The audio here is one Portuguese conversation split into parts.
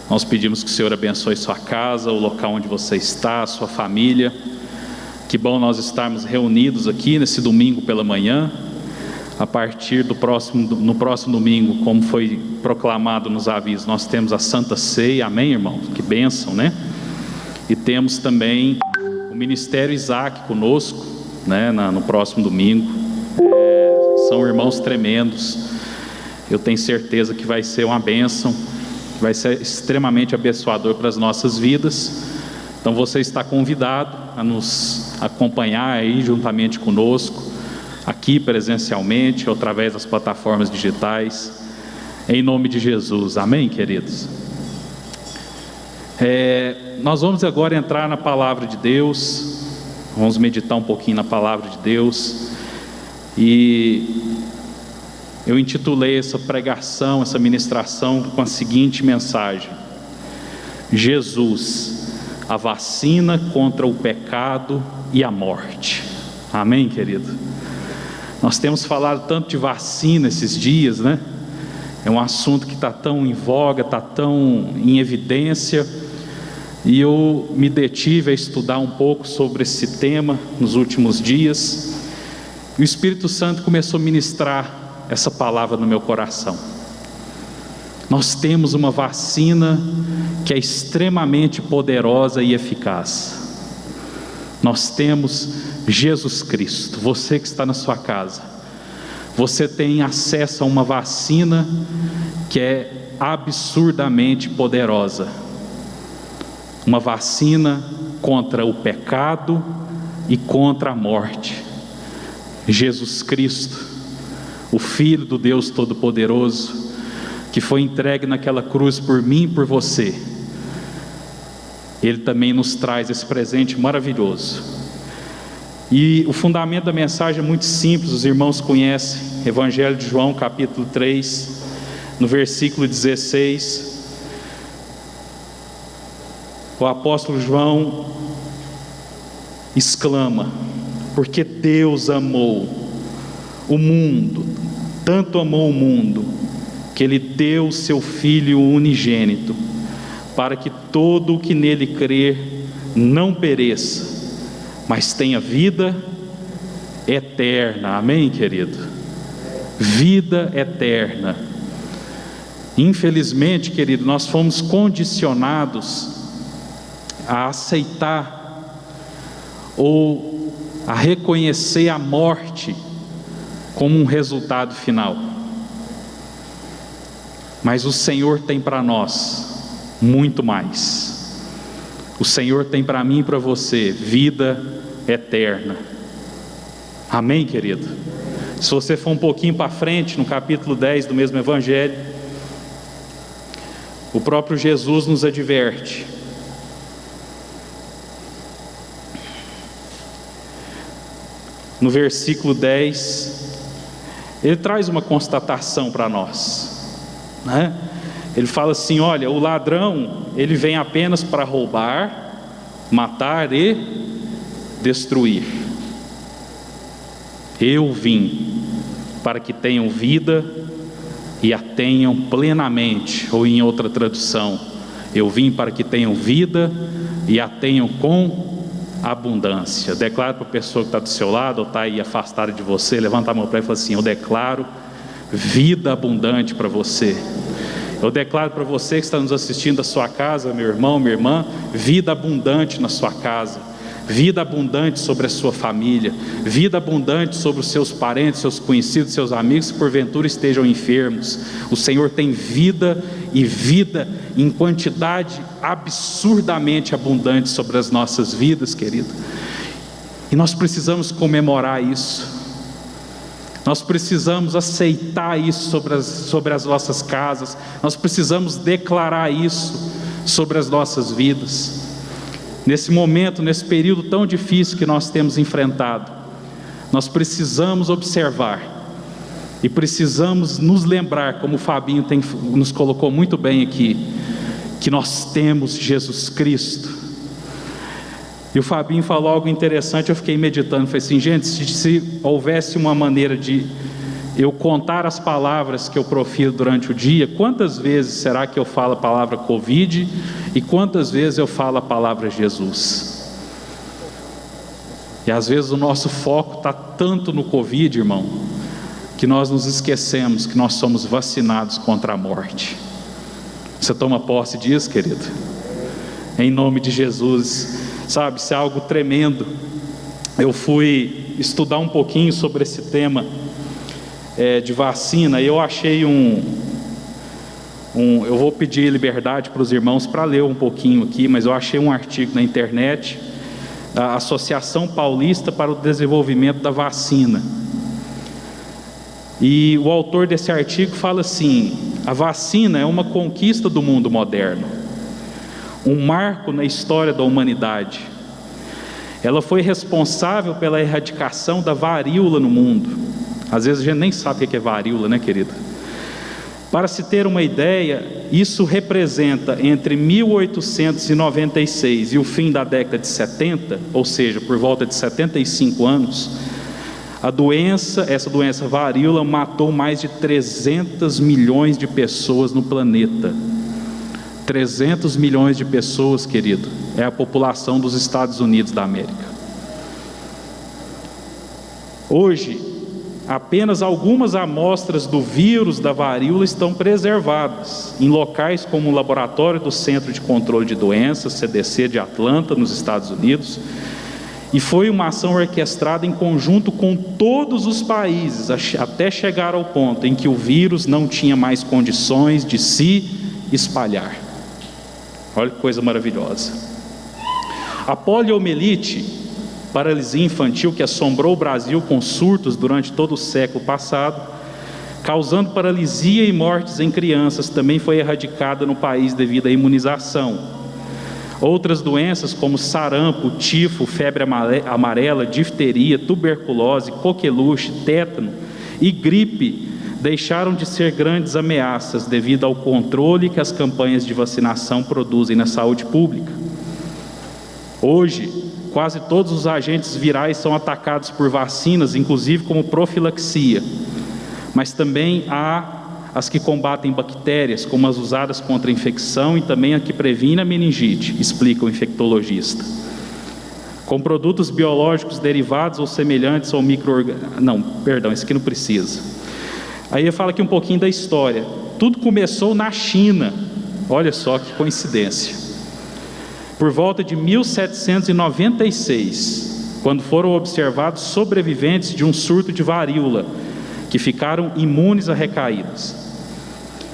Nós pedimos que o Senhor abençoe sua casa, o local onde você está, a sua família. Que bom nós estarmos reunidos aqui nesse domingo pela manhã. A partir no próximo domingo, como foi proclamado nos avisos, nós temos a Santa Ceia, amém, irmãos? Que bênção, né? E temos também o Ministério Isaac conosco, né, no próximo domingo. São irmãos tremendos. Eu tenho certeza que vai ser uma bênção, vai ser extremamente abençoador para as nossas vidas. Então você está convidado a nos acompanhar aí juntamente conosco, aqui presencialmente ou através das plataformas digitais, em nome de Jesus, amém, queridos? Nós vamos agora entrar na palavra de Deus, vamos meditar um pouquinho na palavra de Deus, e eu intitulei essa pregação, essa ministração com a seguinte mensagem: Jesus, a vacina contra o pecado e a morte. Amém, querido? Nós temos falado tanto de vacina esses dias, né? É um assunto que está tão em voga, está tão em evidência, e eu me detive a estudar um pouco sobre esse tema nos últimos dias, e o Espírito Santo começou a ministrar essa palavra no meu coração. Nós temos uma vacina que é extremamente poderosa e eficaz. Nós temos Jesus Cristo. Você que está na sua casa, você tem acesso a uma vacina que é absurdamente poderosa. Uma vacina contra o pecado e contra a morte. Jesus Cristo, o Filho do Deus Todo-Poderoso, que foi entregue naquela cruz por mim e por você, Ele também nos traz esse presente maravilhoso. E o fundamento da mensagem é muito simples, os irmãos conhecem, Evangelho de João, capítulo 3, no versículo 16, o apóstolo João exclama: porque Deus amou o mundo, tanto amou o mundo, que Ele deu o seu Filho unigênito, para que todo o que nele crer não pereça, mas tenha vida eterna. Amém, querido? Vida eterna. Infelizmente, querido, nós fomos condicionados a aceitar ou a reconhecer a morte como um resultado final. Mas o Senhor tem para nós muito mais. O Senhor tem para mim e para você vida eterna. Amém, querido? Se você for um pouquinho para frente, no capítulo 10 do mesmo Evangelho, o próprio Jesus nos adverte. No versículo 10, Ele traz uma constatação para nós, né? Ele fala assim: olha, o ladrão, ele vem apenas para roubar, matar e destruir. Eu vim para que tenham vida e a tenham plenamente. Ou em outra tradução, eu vim para que tenham vida e a tenham com abundância. Declaro para a pessoa que está do seu lado ou está aí afastada de você, levanta a mão para ela e fala assim: eu declaro vida abundante para você. Eu declaro para você que está nos assistindo da sua casa, meu irmão, minha irmã, vida abundante na sua casa, vida abundante sobre a sua família, vida abundante sobre os seus parentes, seus conhecidos, seus amigos que porventura estejam enfermos. O Senhor tem vida, e vida em quantidade absurdamente abundante sobre as nossas vidas, querido. E nós precisamos comemorar isso. Nós precisamos aceitar isso sobre as nossas casas. Nós precisamos declarar isso sobre as nossas vidas. Nesse momento, nesse período tão difícil que nós temos enfrentado, nós precisamos observar e precisamos nos lembrar, como o Fabinho nos colocou muito bem aqui, que nós temos Jesus Cristo. E o Fabinho falou algo interessante, eu fiquei meditando, falei assim: gente, se houvesse uma maneira de eu contar as palavras que eu profiro durante o dia, quantas vezes será que eu falo a palavra Covid e quantas vezes eu falo a palavra Jesus? E às vezes o nosso foco está tanto no Covid, irmão, que nós nos esquecemos que nós somos vacinados contra a morte. Você toma posse disso, querido? Em nome de Jesus. Sabe, isso é algo tremendo. Eu fui estudar um pouquinho sobre esse tema de vacina, e eu achei eu vou pedir liberdade para os irmãos para ler um pouquinho aqui, mas eu achei um artigo na internet da Associação Paulista para o Desenvolvimento da Vacina, e o autor desse artigo fala assim: a vacina é uma conquista do mundo moderno, um marco na história da humanidade. Ela foi responsável pela erradicação da varíola no mundo. Às vezes a gente nem sabe o que é varíola, né, querido? Para se ter uma ideia, isso representa entre 1896 e o fim da década de 70, ou seja, por volta de 75 anos, essa doença varíola matou mais de 300 milhões de pessoas no planeta. 300 milhões de pessoas, querido, é a população dos Estados Unidos da América. Hoje, apenas algumas amostras do vírus da varíola estão preservadas em locais como o laboratório do Centro de Controle de Doenças, CDC de Atlanta, nos Estados Unidos, e foi uma ação orquestrada em conjunto com todos os países, até chegar ao ponto em que o vírus não tinha mais condições de se espalhar. Olha que coisa maravilhosa. A poliomielite, paralisia infantil, que assombrou o Brasil com surtos durante todo o século passado, causando paralisia e mortes em crianças, também foi erradicada no país devido à imunização. Outras doenças como sarampo, tifo, febre amarela, difteria, tuberculose, coqueluche, tétano e gripe deixaram de ser grandes ameaças devido ao controle que as campanhas de vacinação produzem na saúde pública. Hoje, quase todos os agentes virais são atacados por vacinas, inclusive como profilaxia, mas também há as que combatem bactérias, como as usadas contra a infecção, e também a que previne a meningite, explica o infectologista. Com produtos biológicos derivados ou semelhantes ao micro-organismos... Não, perdão, esse aqui não precisa. Aí eu falo aqui um pouquinho da história. Tudo começou na China, olha só que coincidência. Por volta de 1796, quando foram observados sobreviventes de um surto de varíola, que ficaram imunes a recaídas.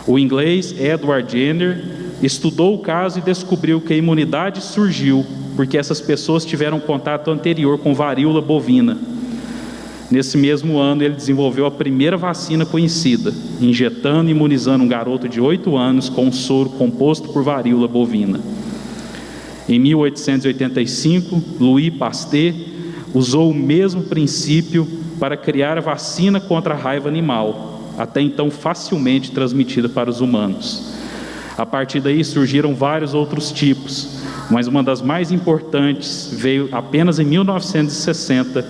O inglês Edward Jenner estudou o caso e descobriu que a imunidade surgiu porque essas pessoas tiveram contato anterior com varíola bovina. Nesse mesmo ano, ele desenvolveu a primeira vacina conhecida, injetando e imunizando um garoto de 8 anos com um soro composto por varíola bovina. Em 1885, Louis Pasteur usou o mesmo princípio para criar a vacina contra a raiva animal, até então facilmente transmitida para os humanos. A partir daí surgiram vários outros tipos, mas uma das mais importantes veio apenas em 1960,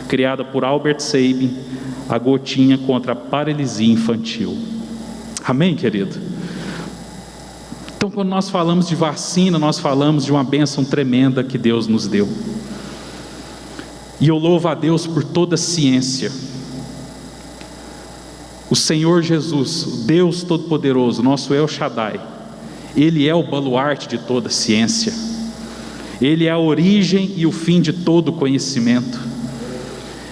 criada por Albert Sabin, a gotinha contra a paralisia infantil. Amém, querido? Então, quando nós falamos de vacina, nós falamos de uma bênção tremenda que Deus nos deu. E eu louvo a Deus por toda a ciência. O Senhor Jesus, o Deus Todo-Poderoso, nosso El Shaddai, Ele é o baluarte de toda a ciência. Ele é a origem e o fim de todo conhecimento.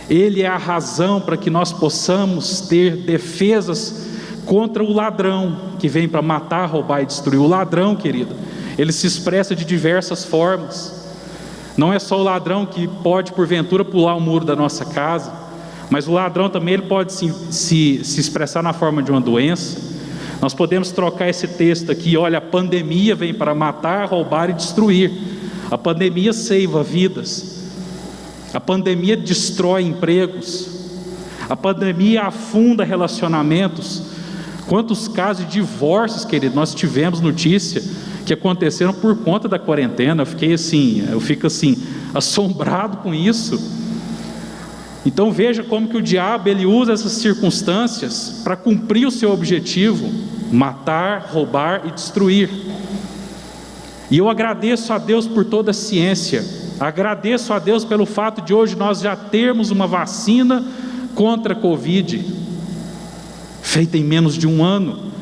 Ele é a razão para que nós possamos ter defesas contra o ladrão que vem para matar, roubar e destruir. O ladrão, querido, ele se expressa de diversas formas. Não é só o ladrão que pode, porventura, pular o muro da nossa casa, mas o ladrão também ele pode se expressar na forma de uma doença. Nós podemos trocar esse texto aqui: olha, a pandemia vem para matar, roubar e destruir. A pandemia ceiva vidas. A pandemia destrói empregos. A pandemia afunda relacionamentos. Quantos casos de divórcios, querido, nós tivemos notícia que aconteceram por conta da quarentena. Eu fico assim, assombrado com isso. Então veja como que o diabo ele usa essas circunstâncias para cumprir o seu objetivo: matar, roubar e destruir. E eu agradeço a Deus por toda a ciência, agradeço a Deus pelo fato de hoje nós já termos uma vacina contra a Covid, feita em menos de 1 ano.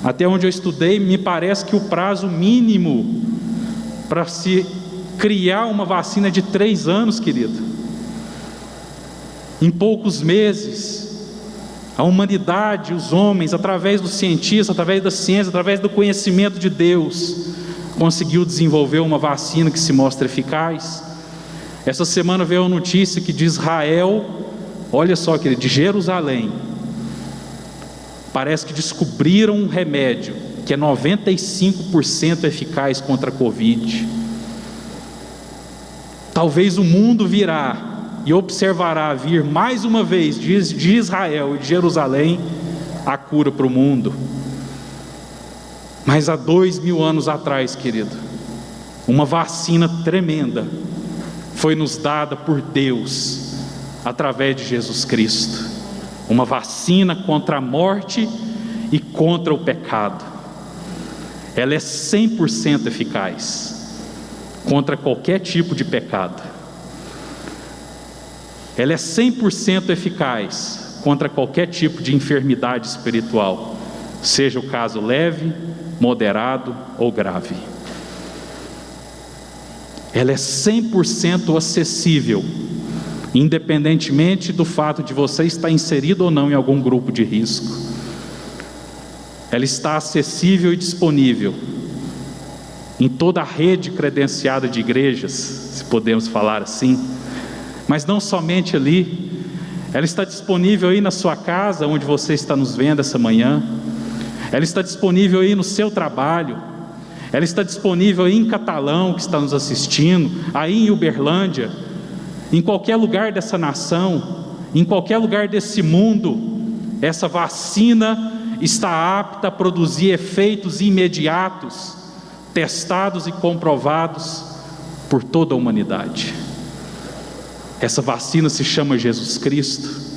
Até onde eu estudei, me parece que o prazo mínimo para se criar uma vacina é de 3 anos, querido. Em poucos meses, a humanidade, os homens, através dos cientistas, através da ciência, através do conhecimento de Deus, conseguiu desenvolver uma vacina que se mostra eficaz. Essa semana veio a notícia que de Israel, olha só, querido, de Jerusalém, parece que descobriram um remédio que é 95% eficaz contra a Covid. Talvez o mundo virá e observará vir mais uma vez de Israel e de Jerusalém a cura para o mundo. Mas há 2000 anos atrás, querido, uma vacina tremenda foi nos dada por Deus através de Jesus Cristo. Uma vacina contra a morte e contra o pecado. Ela é 100% eficaz contra qualquer tipo de pecado. Ela é 100% eficaz contra qualquer tipo de enfermidade espiritual, seja o caso leve, moderado ou grave. Ela é 100% acessível, independentemente do fato de você estar inserido ou não em algum grupo de risco. Ela está acessível e disponível em toda a rede credenciada de igrejas, se podemos falar assim. Mas não somente ali, ela está disponível aí na sua casa, onde você está nos vendo essa manhã. Ela está disponível aí no seu trabalho. Ela está disponível aí em Catalão, que está nos assistindo, aí em Uberlândia, em qualquer lugar dessa nação, em qualquer lugar desse mundo. Essa vacina está apta a produzir efeitos imediatos, testados e comprovados por toda a humanidade. Essa vacina se chama Jesus Cristo.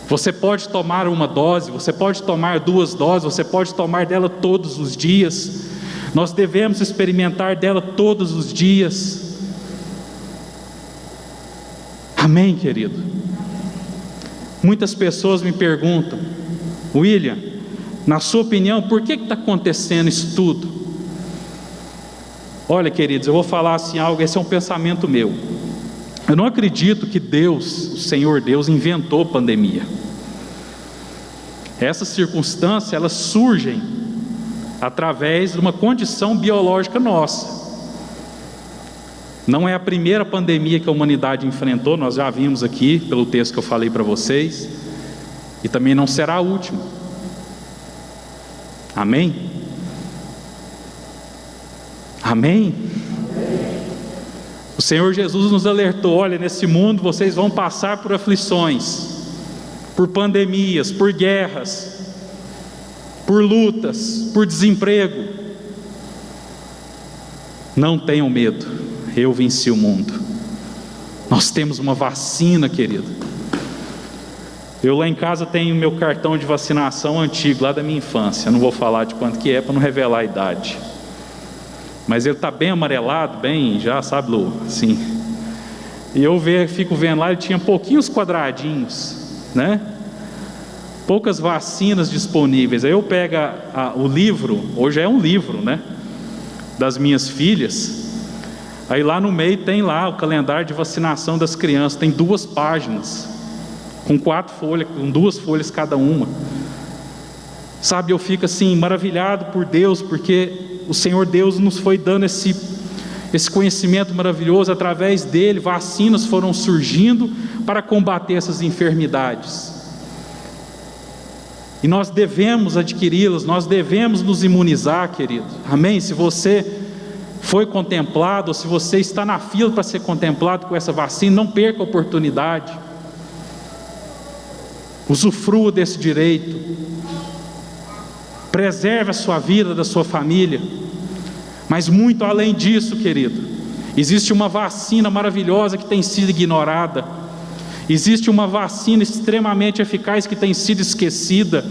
Você pode tomar uma dose, você pode tomar 2 doses, você pode tomar dela todos os dias. Nós devemos experimentar dela todos os dias. Amém, querido? Muitas pessoas me perguntam: William, na sua opinião, por que está acontecendo isso tudo? Olha, queridos, eu vou falar assim algo, esse é um pensamento meu. Eu não acredito que Deus, o Senhor Deus, inventou pandemia. Essas circunstâncias, elas surgem através de uma condição biológica nossa. Não é a primeira pandemia que a humanidade enfrentou, nós já vimos aqui, pelo texto que eu falei para vocês, e também não será a última. Amém? Amém? O Senhor Jesus nos alertou: olha, nesse mundo vocês vão passar por aflições, por pandemias, por guerras, por lutas, por desemprego. Não tenham medo, eu venci o mundo. Nós temos uma vacina, querido. Eu lá em casa tenho meu cartão de vacinação antigo, lá da minha infância. Eu não vou falar de quanto que é para não revelar a idade. Mas ele está bem amarelado, bem, já sabe, Lu, assim. E eu fico vendo lá, ele tinha pouquinhos quadradinhos, né? Poucas vacinas disponíveis. Aí eu pego o livro, hoje é um livro, né? Das minhas filhas. Aí lá no meio tem lá o calendário de vacinação das crianças. Tem 2 páginas, com 4 folhas, com 2 folhas cada uma. Sabe, eu fico assim, maravilhado por Deus, porque o Senhor Deus nos foi dando esse conhecimento maravilhoso. Através dele, vacinas foram surgindo para combater essas enfermidades. E nós devemos adquiri-las, nós devemos nos imunizar, querido. Amém? Se você foi contemplado, ou se você está na fila para ser contemplado com essa vacina, não perca a oportunidade. Usufrua desse direito. Preserve a sua vida, da sua família. Mas muito além disso, querido, existe uma vacina maravilhosa que tem sido ignorada. Existe uma vacina extremamente eficaz que tem sido esquecida.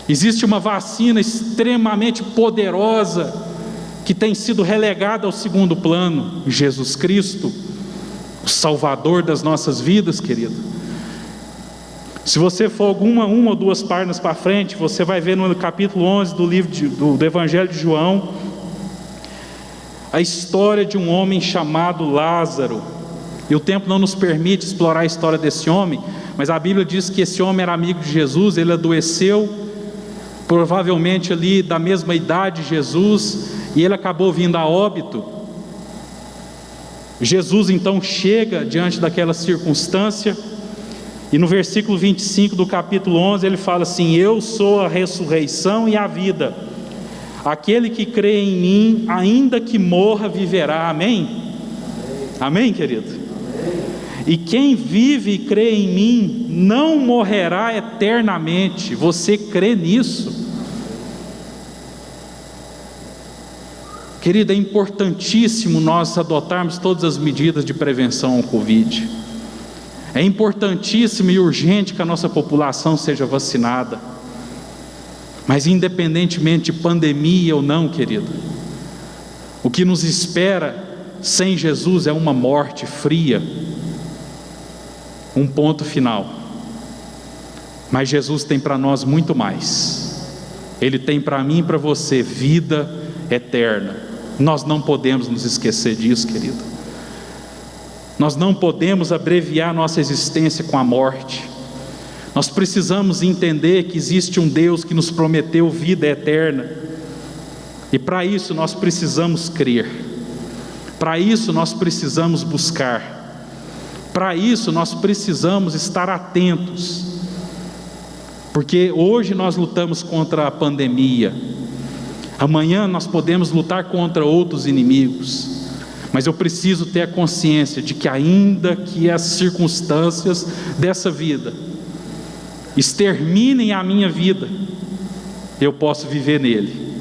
Existe uma vacina extremamente poderosa que tem sido relegada ao segundo plano. Jesus Cristo, o Salvador das nossas vidas, querido. Se você for uma ou duas páginas para frente, você vai ver no capítulo 11 do livro do Evangelho de João, a história de um homem chamado Lázaro. E o tempo não nos permite explorar a história desse homem, mas a Bíblia diz que esse homem era amigo de Jesus. Ele adoeceu, provavelmente ali da mesma idade de Jesus, e ele acabou vindo a óbito. Jesus então chega diante daquela circunstância, e no versículo 25 do capítulo 11 ele fala assim: eu sou a ressurreição e a vida, aquele que crê em mim, ainda que morra, viverá. Amém? Amém, querido? E quem vive e crê em mim não morrerá eternamente. Você crê nisso? Querido, é importantíssimo nós adotarmos todas as medidas de prevenção ao Covid. É importantíssimo e urgente que a nossa população seja vacinada. Mas independentemente de pandemia ou não, querido, o que nos espera sem Jesus é uma morte fria, um ponto final. Mas Jesus tem para nós muito mais. Ele tem para mim e para você vida eterna. Nós não podemos nos esquecer disso, querido. Nós não podemos abreviar nossa existência com a morte. Nós precisamos entender que existe um Deus que nos prometeu vida eterna. E para isso nós precisamos crer. Para isso nós precisamos buscar. Para isso nós precisamos estar atentos. Porque hoje nós lutamos contra a pandemia. Amanhã nós podemos lutar contra outros inimigos. Mas eu preciso ter a consciência de que ainda que as circunstâncias dessa vida exterminem a minha vida, eu posso viver nele.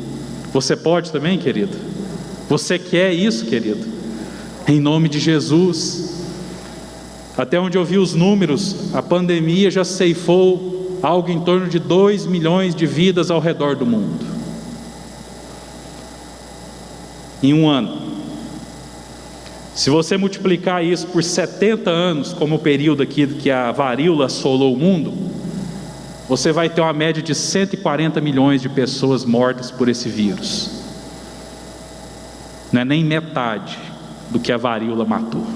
Você pode também, querido? Você quer isso, querido? Em nome de Jesus. Até onde eu vi os números, a pandemia já ceifou algo em torno de 2 milhões de vidas ao redor do mundo. Em um ano. Se você multiplicar isso por 70 anos, como o período aqui que a varíola assolou o mundo, você vai ter uma média de 140 milhões de pessoas mortas por esse vírus. Não é nem metade do que a varíola matou.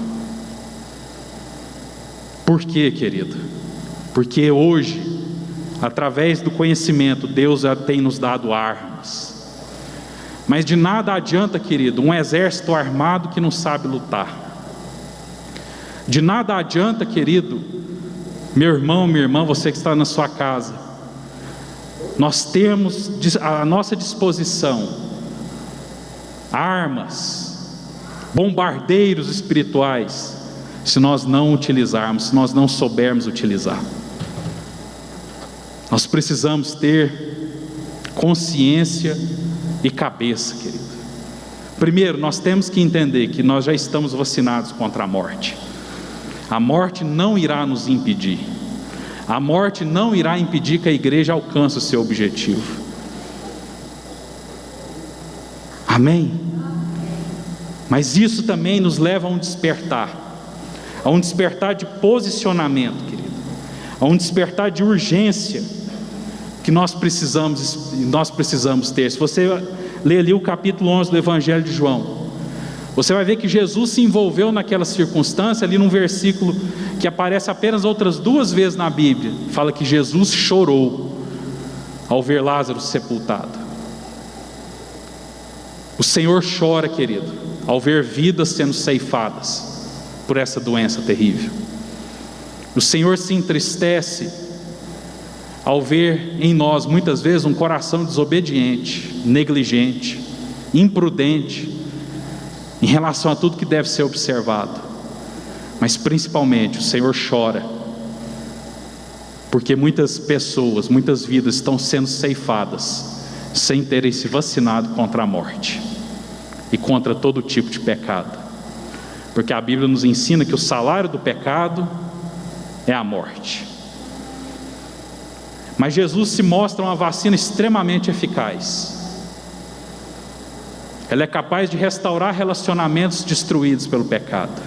Por quê, querido? Porque hoje, através do conhecimento, Deus já tem nos dado armas. Mas de nada adianta, querido, um exército armado que não sabe lutar. De nada adianta, querido, meu irmão, minha irmã, você que está na sua casa, nós temos à nossa disposição armas, bombardeiros espirituais, se nós não utilizarmos, se nós não soubermos utilizar. Nós precisamos ter consciência e cabeça, querido. Primeiro, nós temos que entender que nós já estamos vacinados contra a morte. A morte não irá nos impedir. A morte não irá impedir que a igreja alcance o seu objetivo. Amém? Mas isso também nos leva a um despertar de posicionamento, querido, a um despertar de urgência que nós precisamos ter. Se você ler ali o capítulo 11 do Evangelho de João, você vai ver que Jesus se envolveu naquela circunstância, ali num versículo que aparece apenas outras 2 vezes na Bíblia, fala que Jesus chorou ao ver Lázaro sepultado. O Senhor chora, querido, ao ver vidas sendo ceifadas por essa doença terrível. O Senhor se entristece ao ver em nós, muitas vezes, um coração desobediente, negligente, imprudente, em relação a tudo que deve ser observado. Mas principalmente o Senhor chora, porque muitas pessoas, muitas vidas estão sendo ceifadas, sem terem se vacinado contra a morte, e contra todo tipo de pecado. Porque a Bíblia nos ensina que o salário do pecado é a morte. Mas Jesus se mostra uma vacina extremamente eficaz. Ela é capaz de restaurar relacionamentos destruídos pelo pecado.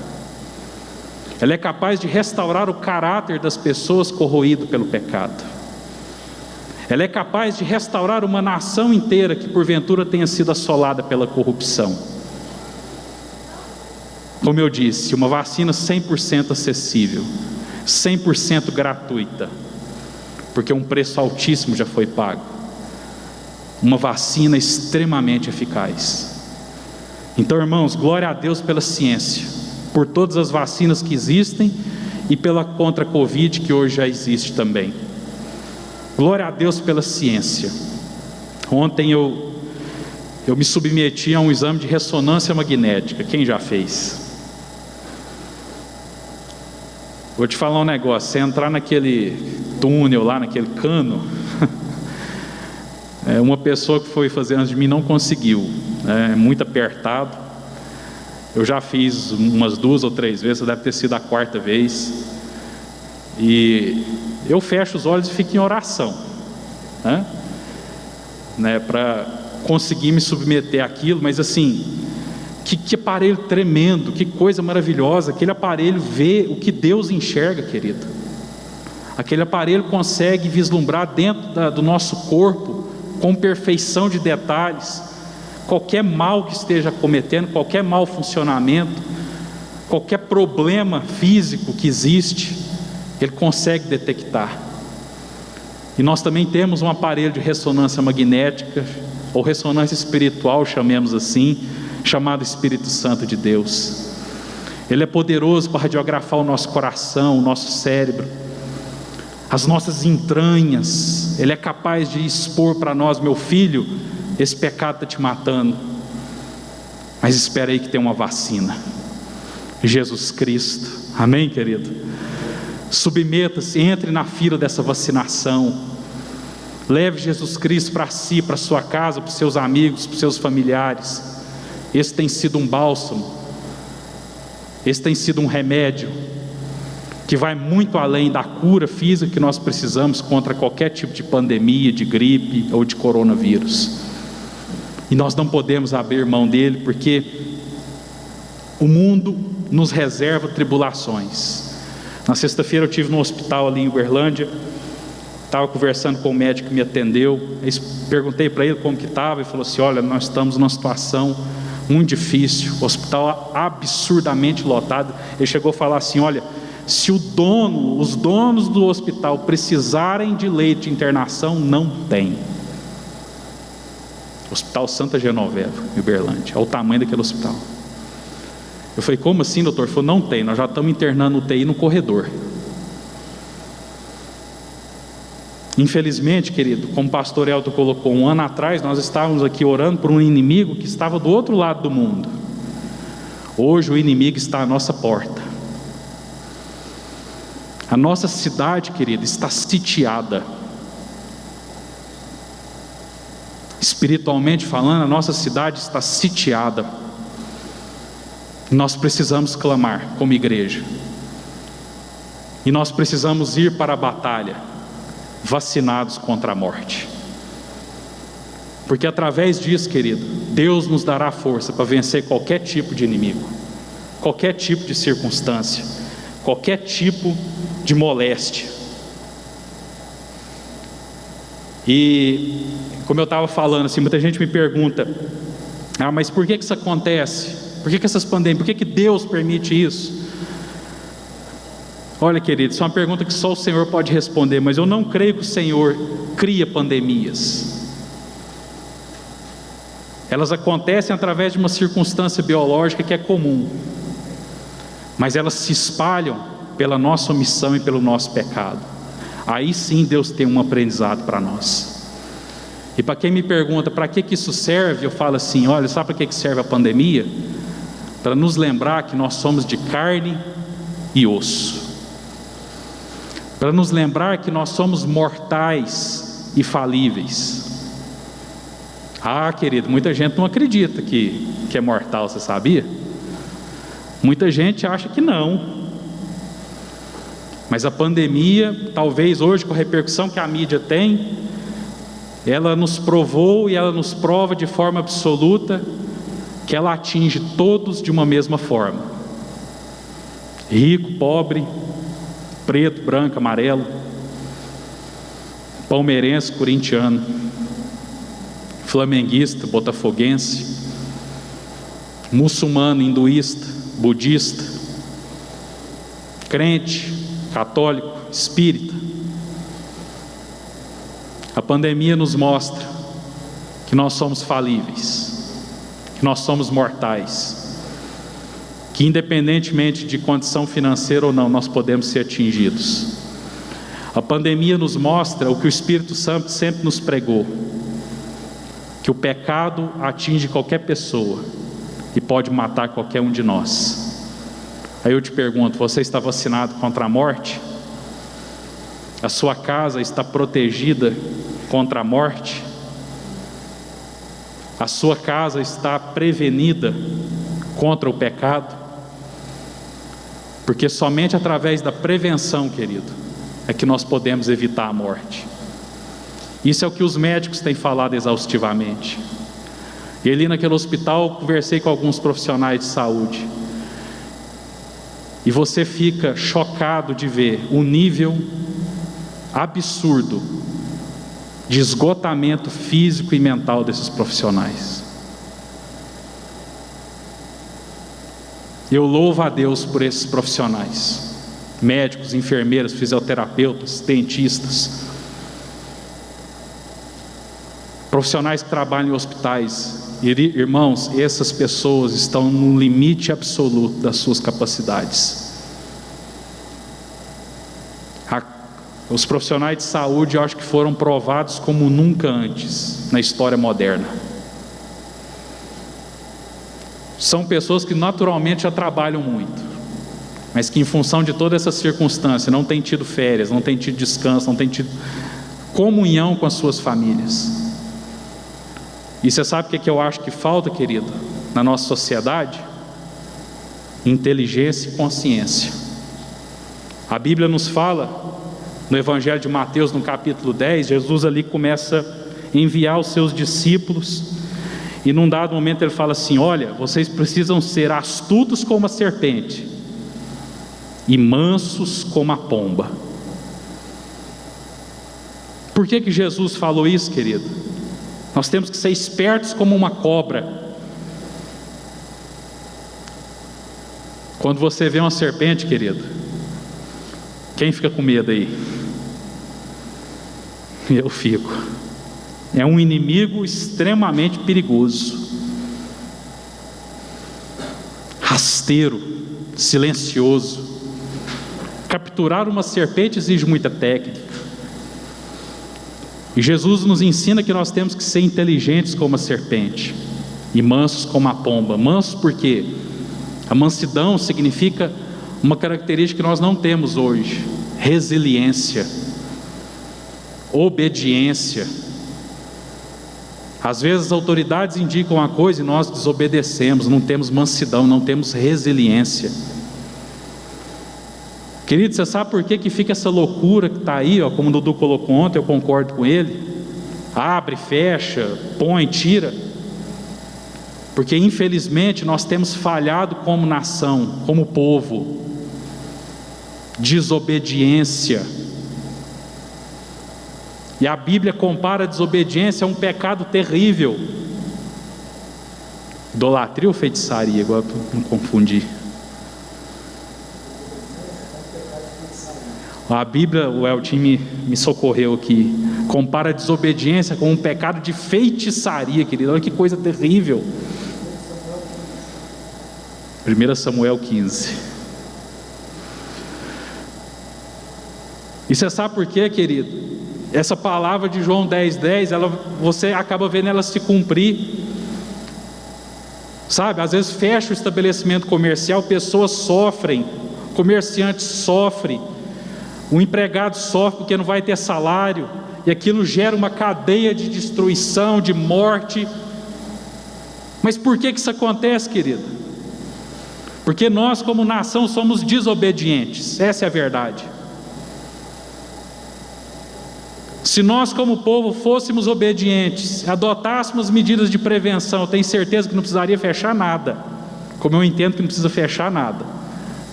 Ela é capaz de restaurar o caráter das pessoas corroído pelo pecado. Ela é capaz de restaurar uma nação inteira que porventura tenha sido assolada pela corrupção. Como eu disse, uma vacina 100% acessível, 100% gratuita, porque um preço altíssimo já foi pago. Uma vacina extremamente eficaz. Então, irmãos, glória a Deus pela ciência, por todas as vacinas que existem e pela contra a Covid que hoje já existe também. Glória a Deus pela ciência. Ontem eu me submeti a um exame de ressonância magnética. Quem já fez? Vou te falar um negócio, você entrar naquele túnel lá, naquele cano, uma pessoa que foi fazer antes de mim não conseguiu, é muito apertado. Eu já fiz umas 2 ou 3 vezes, deve ter sido a 4ª vez, e eu fecho os olhos e fico em oração, para conseguir me submeter àquilo. Mas assim, que aparelho tremendo, que coisa maravilhosa. Aquele aparelho vê o que Deus enxerga, querido. Aquele aparelho consegue vislumbrar dentro do nosso corpo, com perfeição de detalhes, qualquer mal que esteja cometendo, qualquer mau funcionamento, qualquer problema físico que existe, ele consegue detectar. E nós também temos um aparelho de ressonância magnética, ou ressonância espiritual, chamemos assim, chamado Espírito Santo de Deus. Ele é poderoso para radiografar o nosso coração, o nosso cérebro, as nossas entranhas. Ele é capaz de expor para nós: meu filho, esse pecado está te matando, mas espera aí que tem uma vacina, Jesus Cristo. Amém, querido? Submeta-se, entre na fila dessa vacinação. Leve Jesus Cristo para si, para sua casa, para os seus amigos, para os seus familiares. Esse tem sido um bálsamo, esse tem sido um remédio que vai muito além da cura física que nós precisamos contra qualquer tipo de pandemia, de gripe ou de coronavírus. E nós não podemos abrir mão dele, porque o mundo nos reserva tribulações. Na sexta-feira eu estive no hospital ali em Uberlândia, estava conversando com o médico que me atendeu. Perguntei para ele como que estava, e falou assim: olha, nós estamos numa situação muito difícil, o hospital absurdamente lotado. Ele chegou a falar assim: olha, se os donos do hospital precisarem de leito de internação, não tem. Hospital Santa Genoveva, em Uberlândia, é o tamanho daquele hospital. Eu falei: como assim, doutor? Ele falou: não tem, nós já estamos internando UTI no corredor. Infelizmente, querido, como o pastor Elton colocou, 1 ano atrás nós estávamos aqui orando por um inimigo que estava do outro lado do mundo. Hoje o inimigo está à nossa porta. A nossa cidade, querido, está sitiada. Espiritualmente falando, a nossa cidade está sitiada. Nós precisamos clamar como igreja, e nós precisamos ir para a batalha vacinados contra a morte, porque através disso, querido, Deus nos dará força para vencer qualquer tipo de inimigo, qualquer tipo de circunstância, qualquer tipo de moléstia. E como eu estava falando, assim, muita gente me pergunta: mas por que isso acontece? Por que essas pandemias? Por que Deus permite isso? Olha, querido, isso é uma pergunta que só o Senhor pode responder, mas eu não creio que o Senhor cria pandemias. Elas acontecem através de uma circunstância biológica que é comum, mas elas se espalham pela nossa omissão e pelo nosso pecado. Aí sim Deus tem um aprendizado para nós. E para quem me pergunta para que isso serve, eu falo assim: olha, sabe para que serve a pandemia? Para nos lembrar que nós somos de carne e osso, para nos lembrar que nós somos mortais e falíveis. Querido, muita gente não acredita que é mortal, você sabia? Muita gente acha que não. Mas a pandemia, talvez hoje, com a repercussão que a mídia tem, ela nos provou e ela nos prova de forma absoluta que ela atinge todos de uma mesma forma: rico, pobre, preto, branco, amarelo, palmeirense, corintiano, flamenguista, botafoguense, muçulmano, hinduísta, budista, crente, católico, espírita. A pandemia nos mostra que nós somos falíveis, que nós somos mortais, que independentemente de condição financeira ou não, nós podemos ser atingidos. A pandemia nos mostra o que o Espírito Santo sempre nos pregou: que o pecado atinge qualquer pessoa e pode matar qualquer um de nós. Aí eu te pergunto: você está vacinado contra a morte? A sua casa está protegida contra a morte? A sua casa está prevenida contra o pecado? Porque somente através da prevenção, querido, é que nós podemos evitar a morte. Isso é o que os médicos têm falado exaustivamente. E ali naquele hospital, conversei com alguns profissionais de saúde, e você fica chocado de ver o nível absurdo de esgotamento físico e mental desses profissionais. Eu louvo a Deus por esses profissionais, médicos, enfermeiras, fisioterapeutas, dentistas, profissionais que trabalham em hospitais. Irmãos, essas pessoas estão no limite absoluto das suas capacidades. Os profissionais de saúde, eu acho que foram provados como nunca antes na história moderna. São pessoas que naturalmente já trabalham muito, mas que em função de toda essa circunstância não têm tido férias, não têm tido descanso, não têm tido comunhão com as suas famílias. E você sabe o que eu acho que falta, querido, na nossa sociedade? Inteligência e consciência. A Bíblia nos fala, no Evangelho de Mateus, no capítulo 10, Jesus ali começa a enviar os seus discípulos, e num dado momento ele fala assim: olha, vocês precisam ser astutos como a serpente e mansos como a pomba. Por que Jesus falou isso, querido? Nós temos que ser espertos como uma cobra. Quando você vê uma serpente, querido, quem fica com medo aí? Eu fico. É um inimigo extremamente perigoso, rasteiro, silencioso. Capturar uma serpente exige muita técnica. E Jesus nos ensina que nós temos que ser inteligentes como a serpente e mansos como a pomba. Mansos porque a mansidão significa uma característica que nós não temos hoje: resiliência, obediência. Às vezes as autoridades indicam uma coisa e nós desobedecemos, não temos mansidão, não temos resiliência. Querido, você sabe por que fica essa loucura que está aí, ó, como o Dudu colocou ontem, eu concordo com ele: abre, fecha, põe, tira. Porque infelizmente nós temos falhado como nação, como povo. Desobediência. E a Bíblia compara a desobediência a um pecado terrível. Idolatria ou feitiçaria? Agora para não confundir. A Bíblia, o Eltim me socorreu aqui, compara a desobediência com um pecado de feitiçaria, querido. Olha que coisa terrível. 1 Samuel 15. E você sabe por quê, querido? Essa palavra de João 10:10, você acaba vendo ela se cumprir. Sabe, às vezes fecha o estabelecimento comercial, pessoas sofrem, comerciantes sofrem, o empregado sofre porque não vai ter salário, e aquilo gera uma cadeia de destruição, de morte. Mas por que isso acontece, querido? Porque nós como nação somos desobedientes, essa é a verdade. Se nós como povo fôssemos obedientes, adotássemos medidas de prevenção, eu tenho certeza que não precisaria fechar nada, como eu entendo que não precisa fechar nada,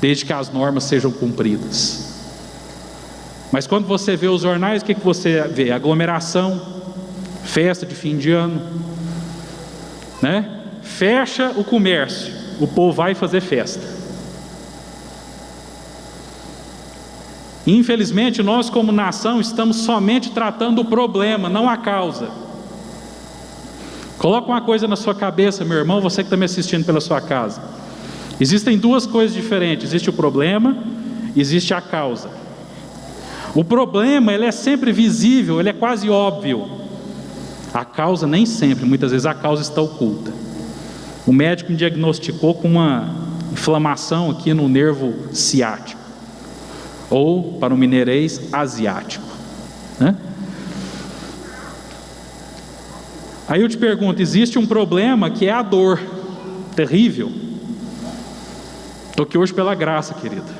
desde que as normas sejam cumpridas. Mas quando você vê os jornais, o que você vê? Aglomeração, festa de fim de ano, né? Fecha o comércio, o povo vai fazer festa. Infelizmente, nós como nação estamos somente tratando o problema, não a causa. Coloca uma coisa na sua cabeça, meu irmão, você que está me assistindo pela sua casa. Existem duas coisas diferentes: existe o problema, existe a causa. O problema, ele é sempre visível, ele é quase óbvio. A causa nem sempre, muitas vezes a causa está oculta. O médico me diagnosticou com uma inflamação aqui no nervo ciático, ou, para o mineirês, asiático, né? Aí eu te pergunto, existe um problema que é a dor, terrível. Estou aqui hoje pela graça, querida.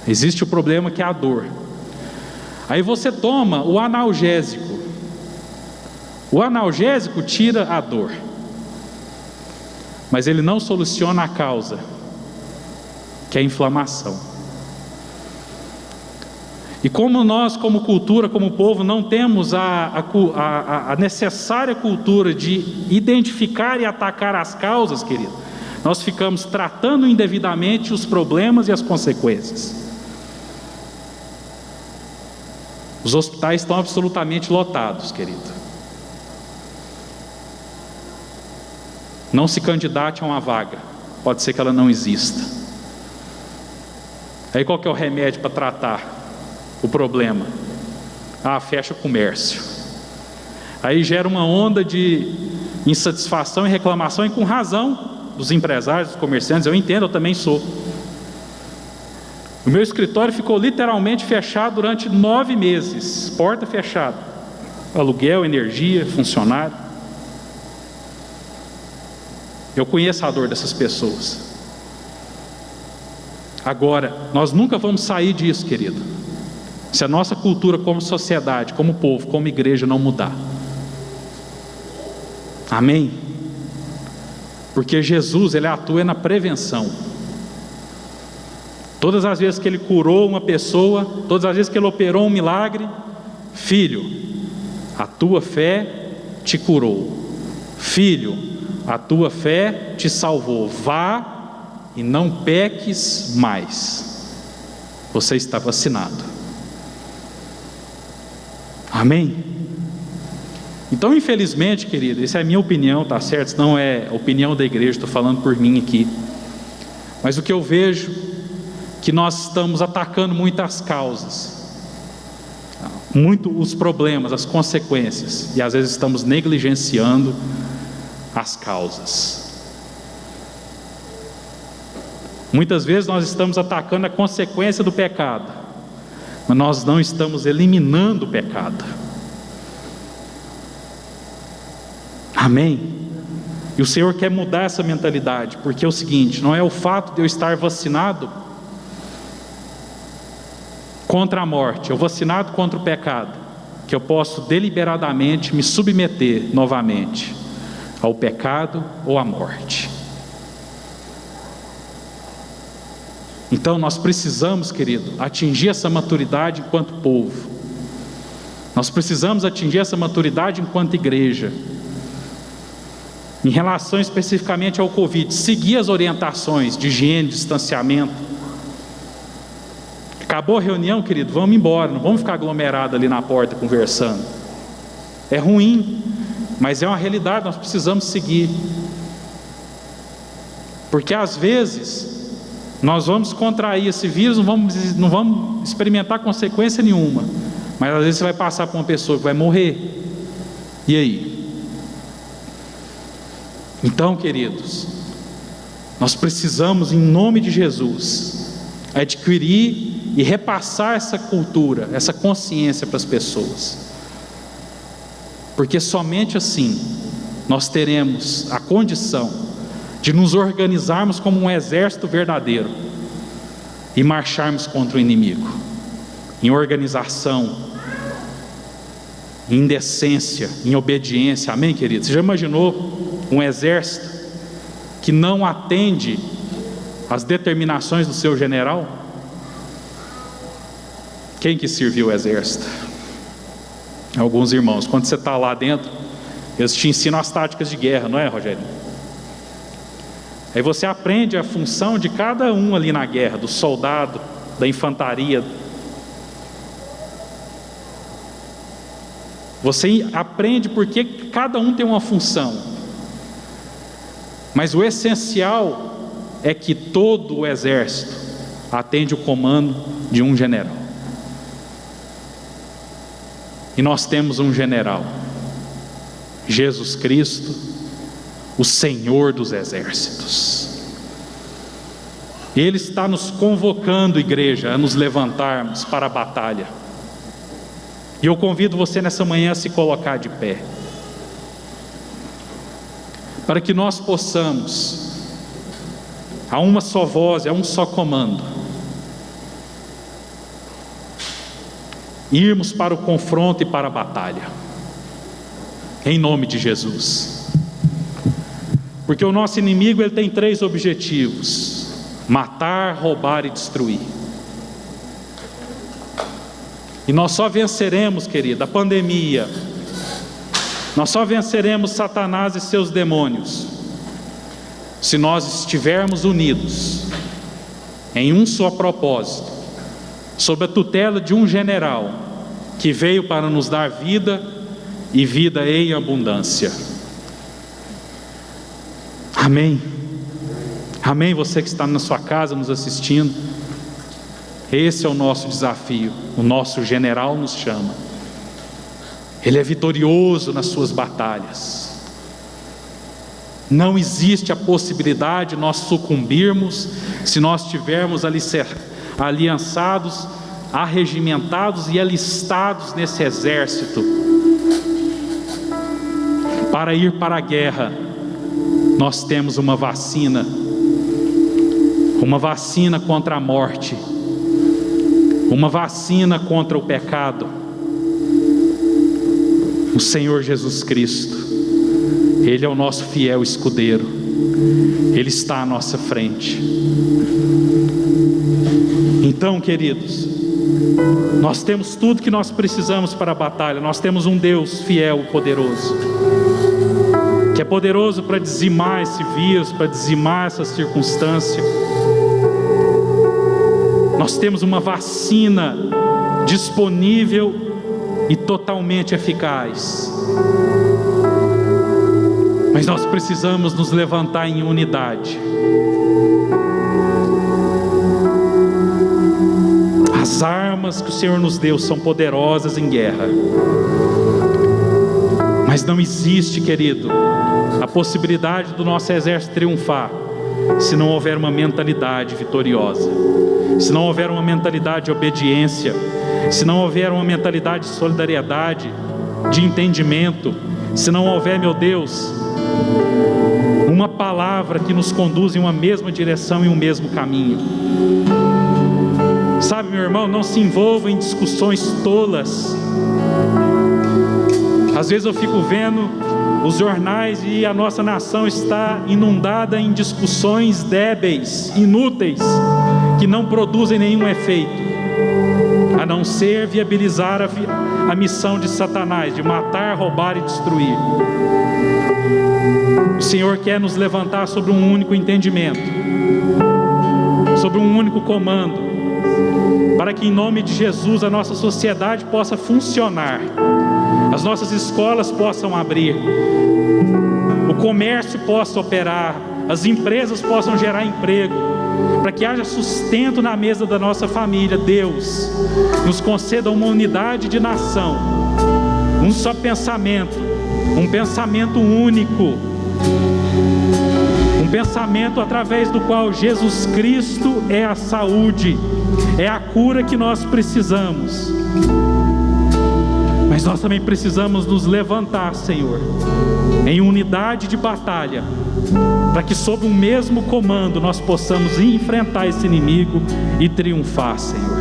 Existe o problema que é a dor. Aí você toma o analgésico. O analgésico tira a dor, mas ele não soluciona a causa, que é a inflamação. E como nós, como cultura, como povo, não temos a necessária cultura de identificar e atacar as causas, querido, nós ficamos tratando indevidamente os problemas e as consequências. Os hospitais estão absolutamente lotados, querido. Não se candidate a uma vaga, pode ser que ela não exista. Aí qual que é o remédio para tratar o problema? Fecha o comércio. Aí gera uma onda de insatisfação e reclamação, e com razão, dos empresários, dos comerciantes. Eu entendo, eu também sou. O meu escritório ficou literalmente fechado durante 9 meses, porta fechada, aluguel, energia, funcionário. Eu conheço a dor dessas pessoas. Agora, nós nunca vamos sair disso, querido, se a nossa cultura como sociedade, como povo, como igreja não mudar. Amém? Porque Jesus, ele atua na prevenção. Todas as vezes que ele curou uma pessoa, todas as vezes que ele operou um milagre: filho, a tua fé te curou. Filho, a tua fé te salvou. Vá e não peques mais. Você está vacinado. Amém? Então, infelizmente, querido, essa é a minha opinião, tá certo? Isso não é a opinião da igreja, estou falando por mim aqui. Mas o que eu vejo, que nós estamos atacando muito as causas, muito os problemas, as consequências, e às vezes estamos negligenciando as causas. Muitas vezes nós estamos atacando a consequência do pecado, mas nós não estamos eliminando o pecado. Amém? E o Senhor quer mudar essa mentalidade, porque é o seguinte: não é o fato de eu estar vacinado contra a morte, eu vacinado contra o pecado, que eu posso deliberadamente me submeter novamente ao pecado ou à morte. Então nós precisamos, querido, atingir essa maturidade enquanto povo. Nós precisamos atingir essa maturidade enquanto igreja. Em relação especificamente ao Covid, seguir as orientações de higiene, distanciamento. Acabou a reunião, querido, vamos embora, não vamos ficar aglomerados ali na porta conversando. É ruim, mas é uma realidade, nós precisamos seguir. Porque às vezes nós vamos contrair esse vírus, não vamos experimentar consequência nenhuma, mas às vezes você vai passar por uma pessoa que vai morrer. E aí? Então, queridos, nós precisamos, em nome de Jesus, adquirir e repassar essa cultura, essa consciência para as pessoas, porque somente assim nós teremos a condição de nos organizarmos como um exército verdadeiro e marcharmos contra o inimigo, em organização, em decência, em obediência. Amém, querido? Você já imaginou um exército que não atende às determinações do seu general? Quem que serviu o exército? Alguns irmãos. Quando você está lá dentro, eles te ensinam as táticas de guerra, não é, Rogério? Aí você aprende a função de cada um ali na guerra, do soldado, da infantaria. Você aprende porque cada um tem uma função. Mas o essencial é que todo o exército atende o comando de um general. E nós temos um general, Jesus Cristo, o Senhor dos exércitos. Ele está nos convocando, igreja, a nos levantarmos para a batalha. E eu convido você nessa manhã a se colocar de pé, para que nós possamos, a uma só voz, a um só comando, irmos para o confronto e para a batalha, em nome de Jesus. Porque o nosso inimigo, ele tem 3 objetivos: matar, roubar e destruir. E nós só venceremos, querida, a pandemia, nós só venceremos Satanás e seus demônios, se nós estivermos unidos em um só propósito, sob a tutela de um general que veio para nos dar vida e vida em abundância. Amém? Amém? Você que está na sua casa nos assistindo, esse é o nosso desafio. O nosso general nos chama. Ele é vitorioso nas suas batalhas. Não existe a possibilidade de nós sucumbirmos se nós estivermos aliançados, arregimentados e alistados nesse exército para ir para a guerra. Nós temos uma vacina contra a morte, uma vacina contra o pecado: o Senhor Jesus Cristo. Ele é o nosso fiel escudeiro, Ele está à nossa frente. Então, queridos, nós temos tudo que nós precisamos para a batalha. Nós temos um Deus fiel e poderoso, que é poderoso para dizimar esse vírus, para dizimar essa circunstância. Nós temos uma vacina disponível e totalmente eficaz. Mas nós precisamos nos levantar em unidade. As armas que o Senhor nos deu são poderosas em guerra. Mas não existe, querido, a possibilidade do nosso exército triunfar se não houver uma mentalidade vitoriosa, se não houver uma mentalidade de obediência, se não houver uma mentalidade de solidariedade, de entendimento, se não houver, meu Deus, uma palavra que nos conduz em uma mesma direção e um mesmo caminho. Sabe, meu irmão, não se envolva em discussões tolas. Às vezes eu fico vendo os jornais e a nossa nação está inundada em discussões débeis, inúteis, que não produzem nenhum efeito, a não ser viabilizar a missão de Satanás, de matar, roubar e destruir. O Senhor quer nos levantar sobre um único entendimento, sobre um único comando, para que em nome de Jesus a nossa sociedade possa funcionar, as nossas escolas possam abrir, o comércio possa operar, as empresas possam gerar emprego, para que haja sustento na mesa da nossa família. Deus nos conceda uma unidade de nação, um só pensamento, um pensamento único, um pensamento através do qual Jesus Cristo é a saúde, é a cura que nós precisamos. Mas nós também precisamos nos levantar, Senhor, em unidade de batalha, para que sob um mesmo comando nós possamos enfrentar esse inimigo e triunfar, Senhor.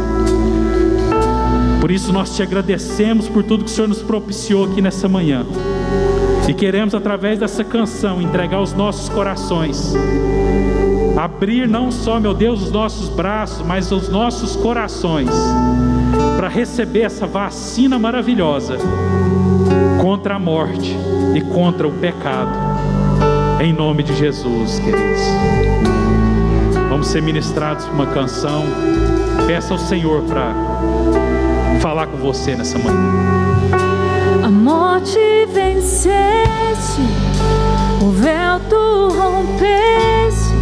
Por isso nós te agradecemos por tudo que o Senhor nos propiciou aqui nessa manhã. E queremos, através dessa canção, entregar os nossos corações, abrir não só, meu Deus, os nossos braços, mas os nossos corações, para receber essa vacina maravilhosa contra a morte e contra o pecado, em nome de Jesus, queridos. Vamos ser ministrados por uma canção. Peça ao Senhor para falar com você nessa manhã. A morte venceste, o véu tu rompeste,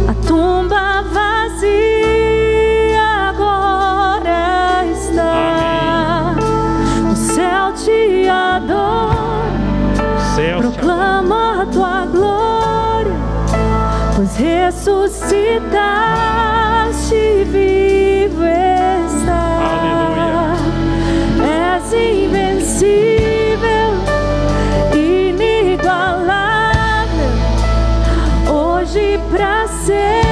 a tumba vazia agora está. Amém. O céu te adora, proclama a tua glória, pois ressuscitaste, vivo está. Aleluia. És invencível, inigualável, hoje pra sempre.